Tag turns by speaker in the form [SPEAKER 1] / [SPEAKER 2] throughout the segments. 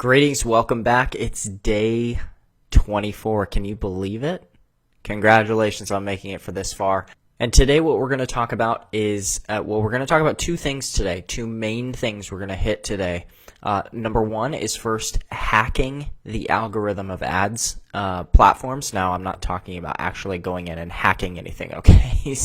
[SPEAKER 1] Greetings, welcome back. It's day 24. Can you believe it? Congratulations on making it for this far. And today what we're going to talk about is, we're going to talk about two things today, two main things we're going to hit today. Number one is first hacking the algorithm of ads platforms. Now, I'm not talking about actually going in and hacking anything, okay?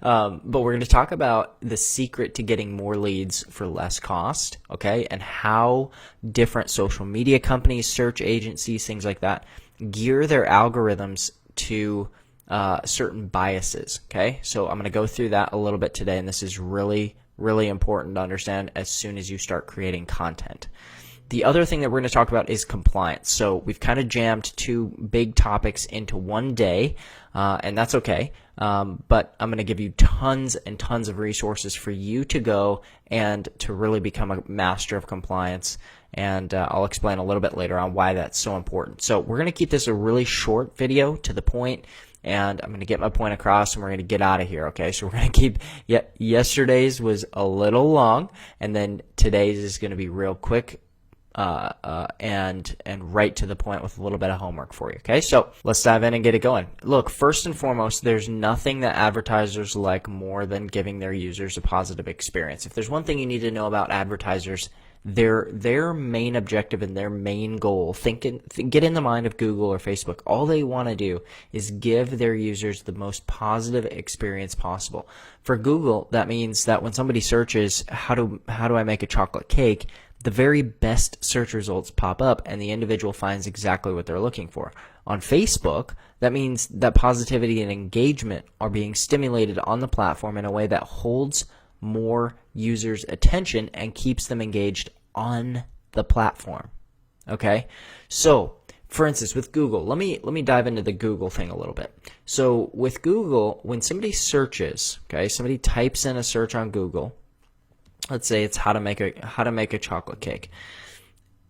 [SPEAKER 1] But we're going to talk about the secret to getting more leads for less cost, okay? And how different social media companies, search agencies, things like that, gear their algorithms to certain biases, okay? So I'm going to go through that a little bit today, and this is really important to understand as soon as you start creating content. The other thing that we're going to talk about is compliance. So we've kind of jammed two big topics into one day, and that's okay. But I'm going to give you tons and tons of resources for you to go and to really become a master of compliance. And I'll explain a little bit later on why that's so important. So we're going to keep this a really short video, to the point, and I'm going to get my point across, and we're going to get out of here, okay? So we're going to keep, yesterday's was a little long, and then today's is going to be real quick and right to the point with a little bit of homework for you, okay? So let's dive in and get it going. Look, first and foremost, there's nothing that advertisers like more than giving their users a positive experience. If there's one thing you need to know about advertisers, their main objective and their main goal, get in the mind of Google or Facebook, all they want to do is give their users the most positive experience possible. For Google, that means that when somebody searches, how do I make a chocolate cake, the very best search results pop up and the individual finds exactly what they're looking for. On Facebook, that means that positivity and engagement are being stimulated on the platform in a way that holds more users' attention and keeps them engaged on the platform. Okay? So, for instance, with Google, let me dive into the Google thing a little bit. So, with Google, when somebody searches, okay, somebody types in a search on Google, let's say it's how to make a chocolate cake.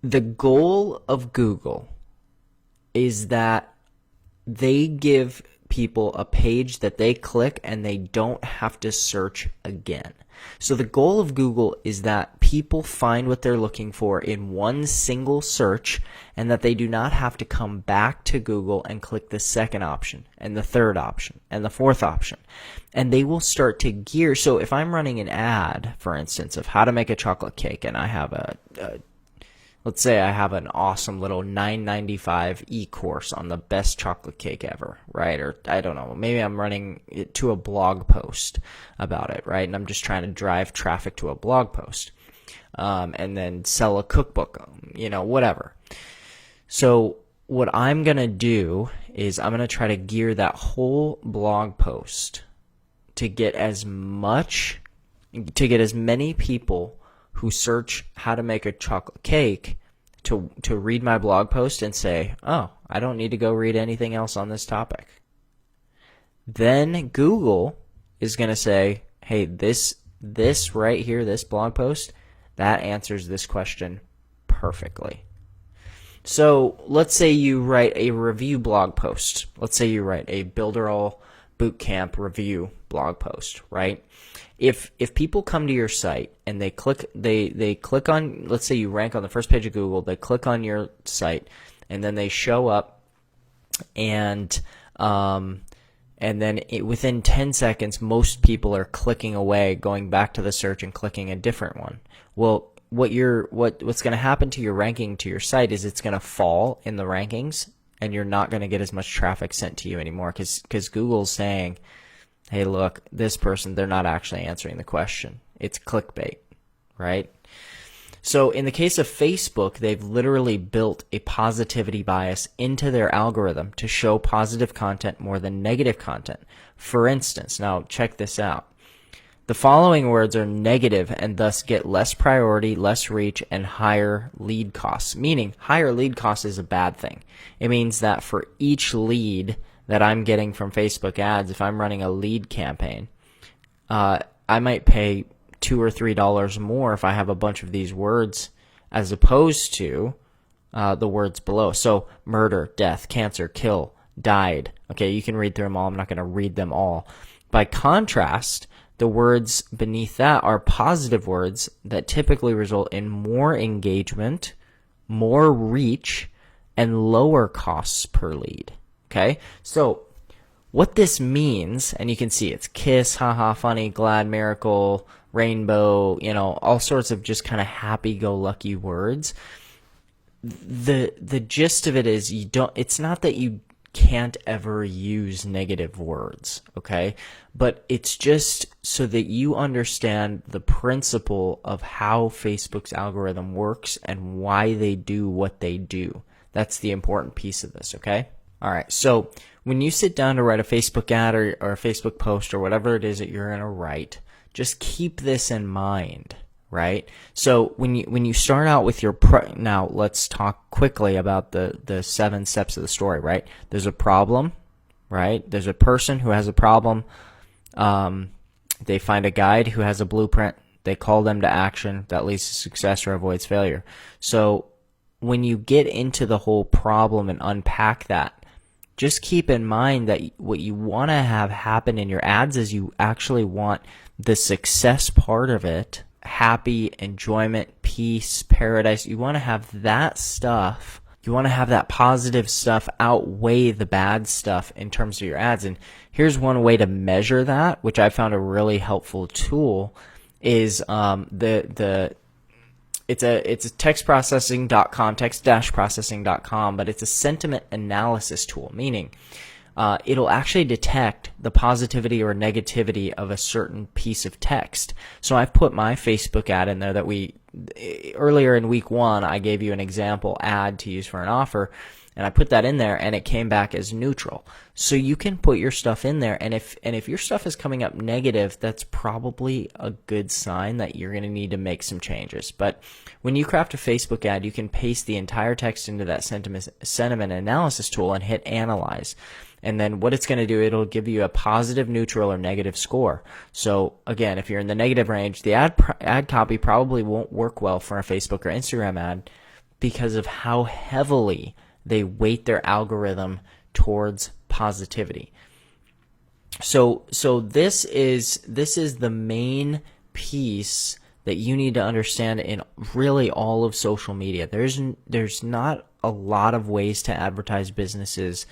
[SPEAKER 1] The goal of Google is that they give people a page that they click and they don't have to search again. So the goal of Google is that people find what they're looking for in one single search, and that they do not have to come back to Google and click the second option and the third option and the fourth option. And they will start to gear. So if I'm running an ad, for instance, of how to make a chocolate cake, and I have let's say I have an awesome little $9.95 e-course on the best chocolate cake ever, right? Or I don't know, maybe I'm running it to a blog post about it, right? And I'm just trying to drive traffic to a blog post, and then sell a cookbook, whatever. So what I'm going to do is I'm going to try to gear that whole blog post to get as many people who search how to make a chocolate cake to read my blog post and say, oh, I don't need to go read anything else on this topic. Then Google is going to say, hey, this right here, this blog post, that answers this question perfectly. So let's say you write a review blog post. Let's say you write a Builderall bootcamp review blog post, right? If people come to your site and they click on, let's say you rank on the first page of Google, they click on your site, and then they show up, and then within 10 seconds, most people are clicking away, going back to the search and clicking a different one. Well, what's going to happen to your ranking to your site is it's going to fall in the rankings, and you're not going to get as much traffic sent to you anymore, because Google's saying, hey, look, this person, they're not actually answering the question. It's clickbait, right? So in the case of Facebook, they've literally built a positivity bias into their algorithm to show positive content more than negative content. For instance, now check this out. The following words are negative and thus get less priority, less reach, and higher lead costs. Meaning, higher lead costs is a bad thing. It means that for each lead that I'm getting from Facebook ads, if I'm running a lead campaign, I might pay $2 or $3 more if I have a bunch of these words as opposed to the words below. So murder, death, cancer, kill, died. Okay, you can read through them all. I'm not going to read them all. By contrast, the words beneath that are positive words that typically result in more engagement more reach, and lower costs per lead. Okay, so what this means, and you can see it's kiss, haha, funny, glad, miracle, rainbow, all sorts of just kind of happy-go-lucky words. The gist of it is it's not that you can't ever use negative words, okay? But it's just so that you understand the principle of how Facebook's algorithm works and why they do what they do. That's the important piece of this, okay? All right, so when you sit down to write a Facebook ad or a Facebook post or whatever it is that you're going to write, just keep this in mind, right? So when you start out with your now let's talk quickly about the 7 steps of the story, right? There's a problem, right? There's a person who has a problem. They find a guide who has a blueprint. They call them to action that leads to success or avoids failure. So when you get into the whole problem and unpack that, just keep in mind that what you want to have happen in your ads is you actually want the success part of it, happy, enjoyment, peace, paradise. You want to have that stuff. You want to have that positive stuff outweigh the bad stuff in terms of your ads. And here's one way to measure that, which I found a really helpful tool, is it's a text-processing.com, text-processing.com, but it's a sentiment analysis tool, meaning it'll actually detect the positivity or negativity of a certain piece of text. So I've put my Facebook ad in there that earlier in week 1, I gave you an example ad to use for an offer, and I put that in there and it came back as neutral. So you can put your stuff in there, and if your stuff is coming up negative, that's probably a good sign that you're going to need to make some changes. But when you craft a Facebook ad, you can paste the entire text into that sentiment analysis tool and hit analyze. And then what it's going to do, it'll give you a positive, neutral, or negative score. So again, if you're in the negative range, the ad copy probably won't work well for a Facebook or Instagram ad because of how heavily they weight their algorithm towards positivity. So this is the main piece that you need to understand in really all of social media. There's not a lot of ways to advertise businesses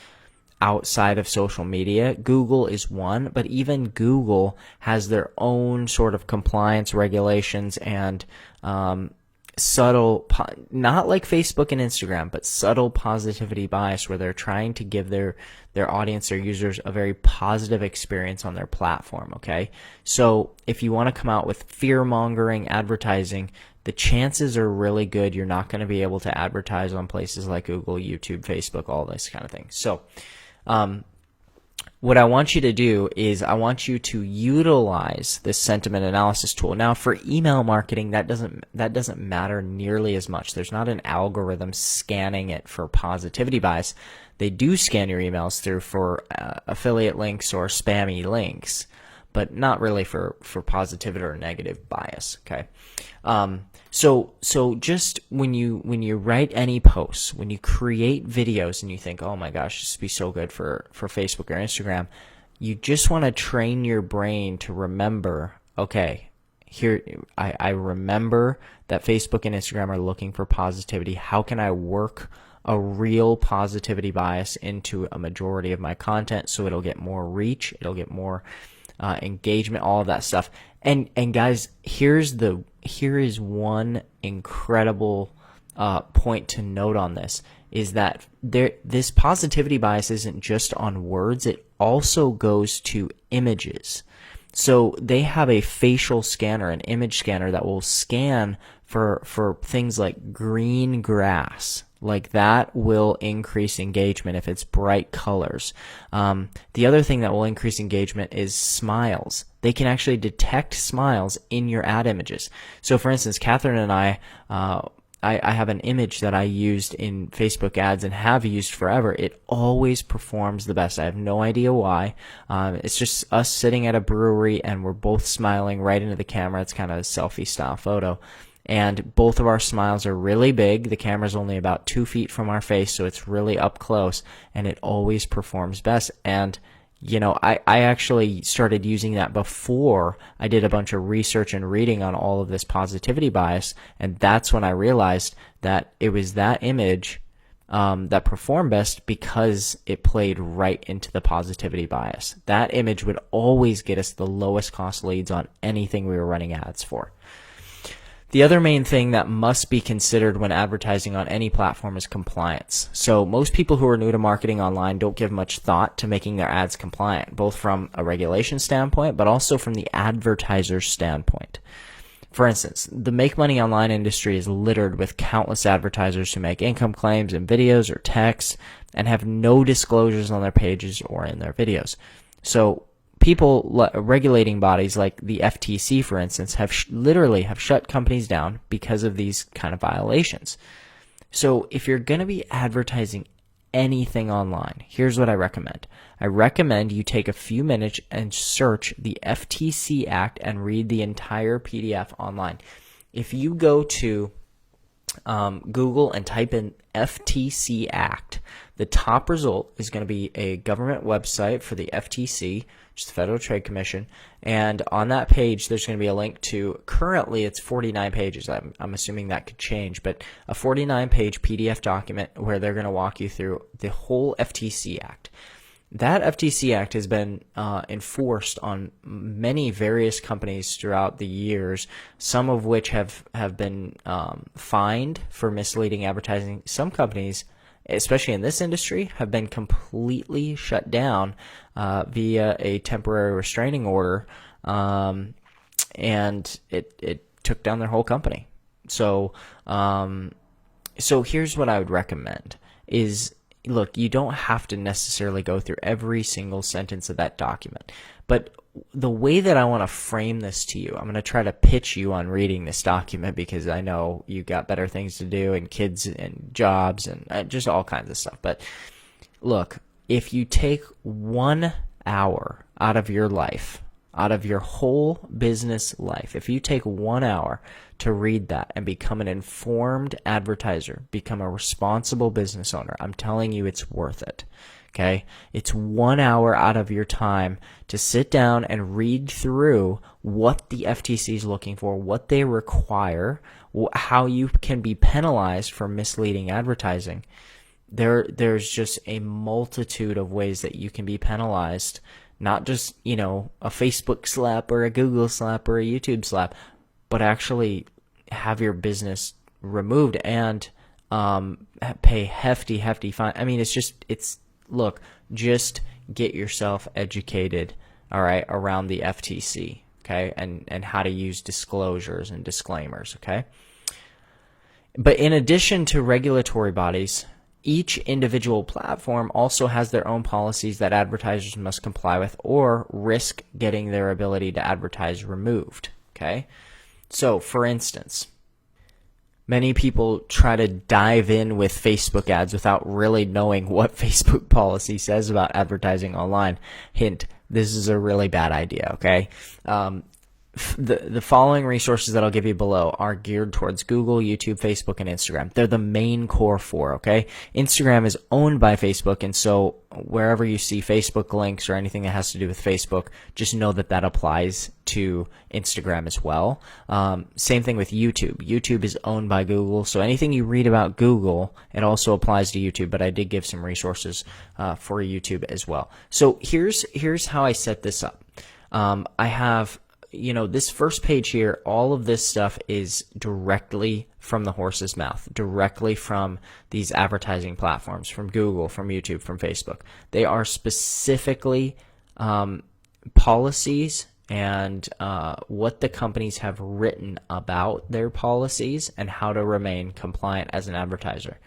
[SPEAKER 1] outside of social media. Google is one, but even Google has their own sort of compliance regulations and subtle, not like Facebook and Instagram, but subtle positivity bias, where they're trying to give their audience, their users, a very positive experience on their platform, okay? So if you want to come out with fear-mongering advertising, the chances are really good you're not going to be able to advertise on places like Google, YouTube, Facebook, all this kind of thing. So what I want you to do is I want you to utilize this sentiment analysis tool. Now, for email marketing, that doesn't matter nearly as much. There's not an algorithm scanning it for positivity bias. They do scan your emails through for affiliate links or spammy links, but not really for positivity or negative bias. Okay. So just when you write any posts, when you create videos and you think, oh my gosh, this would be so good for Facebook or Instagram, you just want to train your brain to remember, okay, here I remember that Facebook and Instagram are looking for positivity. How can I work a real positivity bias into a majority of my content so it'll get more reach, it'll get more engagement, all of that stuff. And guys, here is one incredible point to note on this, is that this positivity bias isn't just on words, it also goes to images. So they have a facial scanner, an image scanner that will scan for things like green grass. Like that will increase engagement if it's bright colors. The other thing that will increase engagement is smiles. They can actually detect smiles in your ad images. So for instance, Catherine and I have an image that I used in Facebook ads and have used forever. It always performs the best. I have no idea why. It's just us sitting at a brewery and we're both smiling right into the camera. It's kind of a selfie style photo. And both of our smiles are really big. The camera's only about 2 feet from our face, so it's really up close, and it always performs best. And I actually started using that before I did a bunch of research and reading on all of this positivity bias, and that's when I realized that it was that image that performed best because it played right into the positivity bias. That image would always get us the lowest cost leads on anything we were running ads for. The other main thing that must be considered when advertising on any platform is compliance. So most people who are new to marketing online don't give much thought to making their ads compliant, both from a regulation standpoint, but also from the advertiser's standpoint. For instance, the make money online industry is littered with countless advertisers who make income claims in videos or texts and have no disclosures on their pages or in their videos. So regulating bodies like the FTC, for instance, have literally shut companies down because of these kind of violations. So if you're going to be advertising anything online, here's what I recommend. I recommend you take a few minutes and search the FTC Act and read the entire PDF online. If you go to Google and type in FTC Act, the top result is going to be a government website for the FTC, which is the Federal Trade Commission, and on that page there's going to be a link to, currently it's 49 pages, I'm assuming that could change, but a 49-page PDF document where they're going to walk you through the whole FTC Act. That FTC Act has been enforced on many various companies throughout the years, some of which have been fined for misleading advertising. Some companies, especially in this industry, have been completely shut down via a temporary restraining order, and it took down their whole company. So here's what I would recommend is, look, you don't have to necessarily go through every single sentence of that document, but the way that I want to frame this to you, I'm going to try to pitch you on reading this document because I know you got better things to do and kids and jobs and just all kinds of stuff. But look, if you take 1 hour out of your life, out of your whole business life, if you take 1 hour to read that and become an informed advertiser, become a responsible business owner, I'm telling you it's worth it. Okay? It's 1 hour out of your time to sit down and read through what the FTC is looking for, what they require, how you can be penalized for misleading advertising. There's just a multitude of ways that you can be penalized, not just, a Facebook slap or a Google slap or a YouTube slap, but actually have your business removed and pay hefty fine. I mean, look, just get yourself educated, all right, around the FTC, okay, and how to use disclosures and disclaimers, okay? But in addition to regulatory bodies, each individual platform also has their own policies that advertisers must comply with or risk getting their ability to advertise removed, okay? So, for instance, many people try to dive in with Facebook ads without really knowing what Facebook policy says about advertising online. Hint, this is a really bad idea, okay? The following resources that I'll give you below are geared towards Google, YouTube, Facebook, and Instagram. They're the main core four, okay? Instagram is owned by Facebook, and so wherever you see Facebook links or anything that has to do with Facebook, just know that that applies to Instagram as well. Same thing with YouTube. YouTube is owned by Google, so anything you read about Google, it also applies to YouTube, but I did give some resources for YouTube as well. So here's how I set this up. I have this first page here, all of this stuff is directly from the horse's mouth, directly from these advertising platforms, from Google, from YouTube, from Facebook. They are specifically policies and what the companies have written about their policies and how to remain compliant as an advertiser.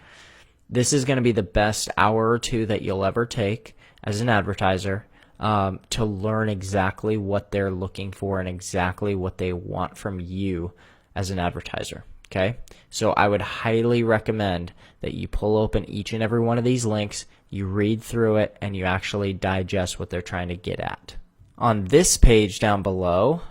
[SPEAKER 1] This is going to be the best hour or two that you'll ever take as an advertiser to learn exactly what they're looking for and exactly what they want from you as an advertiser, okay? So I would highly recommend that you pull open each and every one of these links, you read through it, and you actually digest what they're trying to get at. On this page down below,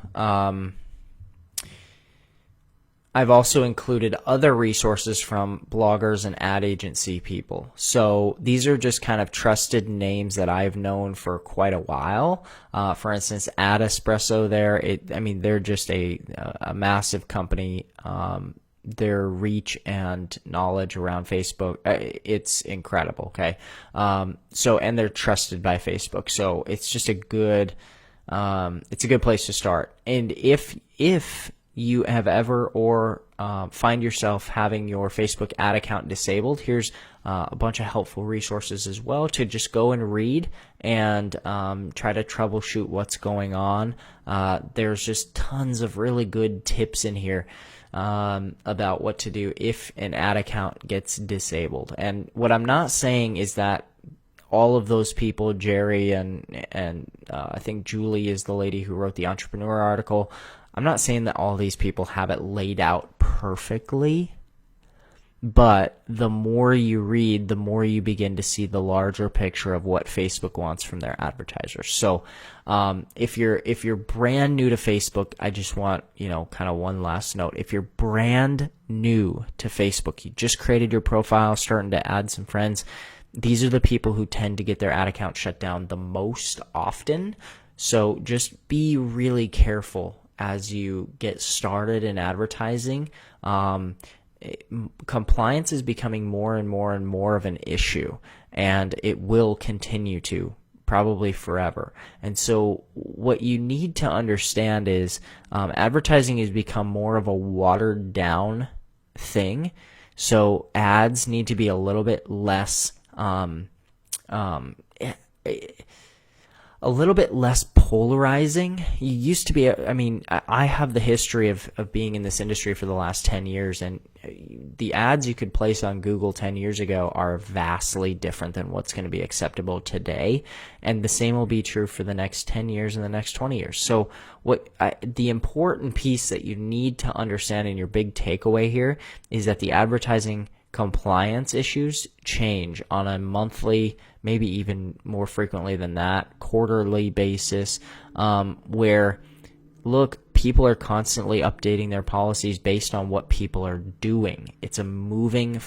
[SPEAKER 1] I've also included other resources from bloggers and ad agency people. So these are just kind of trusted names that I've known for quite a while. For instance, Ad Espresso they're just a massive company. Their reach and knowledge around Facebook, it's incredible. Okay. And they're trusted by Facebook. So it's just it's a good place to start. And if you have ever find yourself having your Facebook ad account disabled, here's a bunch of helpful resources as well to just go and read and try to troubleshoot what's going on. There's just tons of really good tips in here about what to do if an ad account gets disabled. And what I'm not saying is that all of those people, Jerry and I think Julie is the lady who wrote the entrepreneur article, I'm not saying that all these people have it laid out perfectly, but the more you read, the more you begin to see the larger picture of what Facebook wants from their advertisers. So if you're brand new to Facebook, I just want, kind of one last note. If you're brand new to Facebook, you just created your profile, starting to add some friends, these are the people who tend to get their ad account shut down the most often. So just be really careful as you get started in advertising. Compliance is becoming more and more and more of an issue, and it will continue to, probably forever. And so what you need to understand is advertising has become more of a watered down thing. So ads need to be a little bit less polarizing. You used to be, I have the history of being in this industry for the last 10 years, and the ads you could place on Google 10 years ago are vastly different than what's going to be acceptable today. And the same will be true for the next 10 years and the next 20 years. So the important piece that you need to understand in your big takeaway here is that the advertising compliance issues change on a monthly, maybe even more frequently than that, quarterly basis, where, look, people are constantly updating their policies based on what people are doing. It's a moving,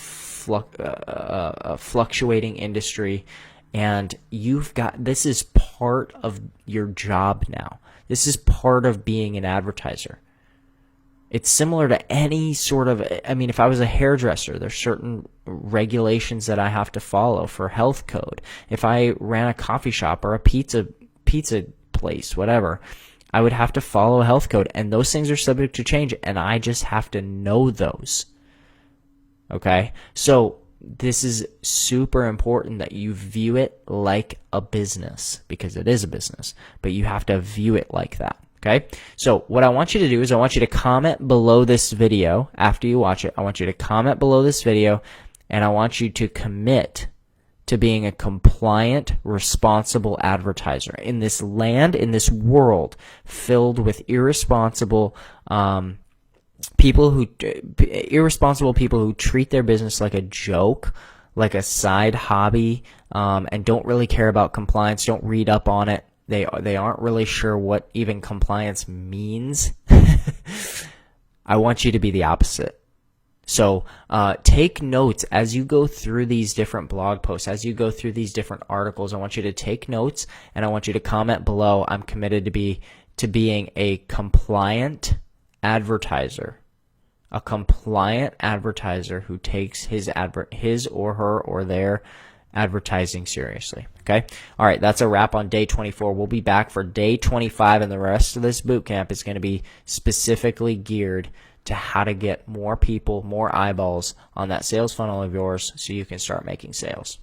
[SPEAKER 1] fluctuating industry, and this is part of your job now. This is part of being an advertiser. It's similar to any sort of, if I was a hairdresser, there's certain regulations that I have to follow for health code. If I ran a coffee shop or a pizza place, whatever, I would have to follow a health code, and those things are subject to change, and I just have to know those. Okay? So this is super important that you view it like a business, because it is a business, but you have to view it like that. Okay, so what I want you to do is I want you to comment below this video after you watch it. I want you to comment below this video, and I want you to commit to being a compliant, responsible advertiser in this land, in this world filled with irresponsible people who treat their business like a joke, like a side hobby, and don't really care about compliance, don't read up on it. They aren't really sure what even compliance means. I want you to be the opposite. So take notes as you go through these different blog posts, as you go through these different articles. I want you to take notes, and I want you to comment below. I'm committed to being a compliant advertiser. A compliant advertiser who takes his or her or their advertising seriously. Okay? All right, that's a wrap on day 24. We'll be back for day 25, and the rest of this boot camp is going to be specifically geared to how to get more people, more eyeballs on that sales funnel of yours so you can start making sales.